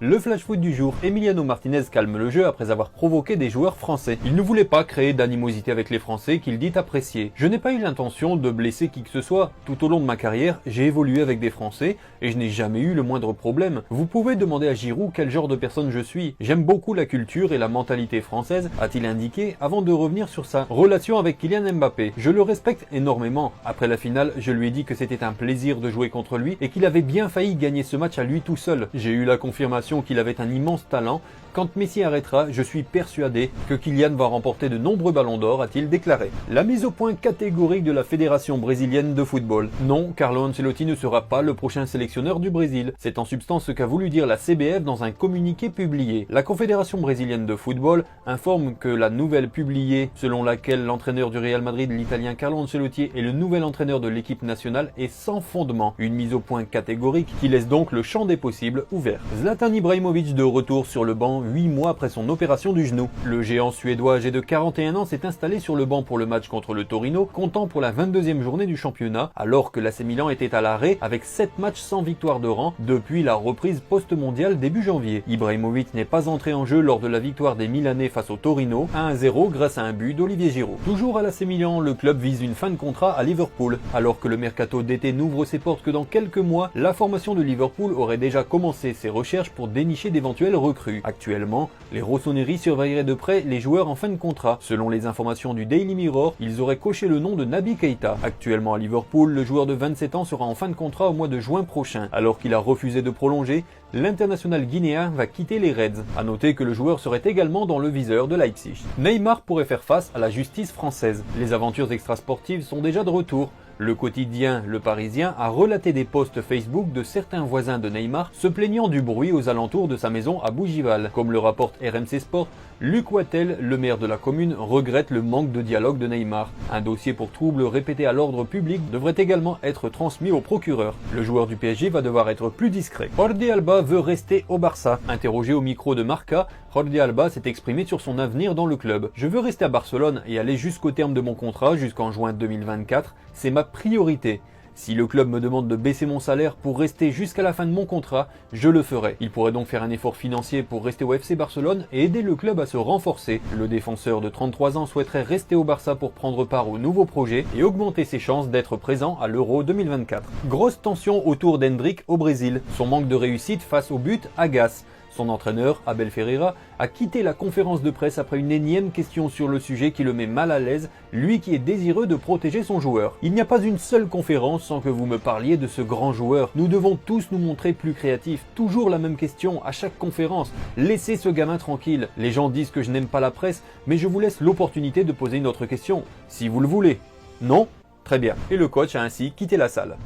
Le flash foot du jour, Emiliano Martinez calme le jeu après avoir provoqué des joueurs français. Il ne voulait pas créer d'animosité avec les Français qu'il dit apprécier. Je n'ai pas eu l'intention de blesser qui que ce soit. Tout au long de ma carrière, j'ai évolué avec des Français et je n'ai jamais eu le moindre problème. Vous pouvez demander à Giroud quel genre de personne je suis. J'aime beaucoup la culture et la mentalité française, a-t-il indiqué avant de revenir sur sa relation avec Kylian Mbappé. Je le respecte énormément. Après la finale, je lui ai dit que c'était un plaisir de jouer contre lui et qu'il avait bien failli gagner ce match à lui tout seul. J'ai eu la confirmation qu'il avait un immense talent. Quand Messi arrêtera, je suis persuadé que Kylian va remporter de nombreux ballons d'or, a-t-il déclaré. La mise au point catégorique de la Fédération brésilienne de football. Non, Carlo Ancelotti ne sera pas le prochain sélectionneur du Brésil. C'est en substance ce qu'a voulu dire la CBF dans un communiqué publié. La Confédération brésilienne de football informe que la nouvelle publiée, selon laquelle l'entraîneur du Real Madrid, l'italien Carlo Ancelotti, est le nouvel entraîneur de l'équipe nationale, est sans fondement. Une mise au point catégorique qui laisse donc le champ des possibles ouvert. Zlatan Ibrahimovic de retour sur le banc 8 mois après son opération du genou. Le géant suédois âgé de 41 ans s'est installé sur le banc pour le match contre le Torino, comptant pour la 22e journée du championnat, alors que l'AC Milan était à l'arrêt avec 7 matchs sans victoire de rang depuis la reprise post-mondiale début janvier. Ibrahimovic n'est pas entré en jeu lors de la victoire des Milanais face au Torino, 1-0 grâce à un but d'Olivier Giroud. Toujours à l'AC Milan, le club vise une fin de contrat à Liverpool. Alors que le mercato d'été n'ouvre ses portes que dans quelques mois, la formation de Liverpool aurait déjà commencé ses recherches pour dénicher d'éventuelles recrues. Actuellement, les Rossoneri surveilleraient de près les joueurs en fin de contrat. Selon les informations du Daily Mirror, ils auraient coché le nom de Naby Keita. Actuellement à Liverpool, le joueur de 27 ans sera en fin de contrat au mois de juin prochain. Alors qu'il a refusé de prolonger, l'international guinéen va quitter les Reds. A noter que le joueur serait également dans le viseur de Leipzig. Neymar pourrait faire face à la justice française. Les aventures extrasportives sont déjà de retour. Le quotidien Le Parisien a relaté des posts Facebook de certains voisins de Neymar se plaignant du bruit aux alentours de sa maison à Bougival. Comme le rapporte RMC Sport, Luc Wattel, le maire de la commune, regrette le manque de dialogue de Neymar. Un dossier pour troubles répétés à l'ordre public devrait également être transmis au procureur. Le joueur du PSG va devoir être plus discret. Jordi Alba veut rester au Barça. Interrogé au micro de Marca, Jordi Alba s'est exprimé sur son avenir dans le club. Je veux rester à Barcelone et aller jusqu'au terme de mon contrat jusqu'en juin 2024. C'est ma priorité. Si le club me demande de baisser mon salaire pour rester jusqu'à la fin de mon contrat, je le ferai. Il pourrait donc faire un effort financier pour rester au FC Barcelone et aider le club à se renforcer. Le défenseur de 33 ans souhaiterait rester au Barça pour prendre part au nouveau projet et augmenter ses chances d'être présent à l'Euro 2024. Grosse tension autour d'Hendrick au Brésil. Son manque de réussite face au but agace. Son entraîneur, Abel Ferreira, a quitté la conférence de presse après une énième question sur le sujet qui le met mal à l'aise, lui qui est désireux de protéger son joueur. Il n'y a pas une seule conférence sans que vous me parliez de ce grand joueur. Nous devons tous nous montrer plus créatifs. Toujours la même question à chaque conférence. Laissez ce gamin tranquille. Les gens disent que je n'aime pas la presse, mais je vous laisse l'opportunité de poser une autre question, si vous le voulez. Non ? Très bien. Et le coach a ainsi quitté la salle.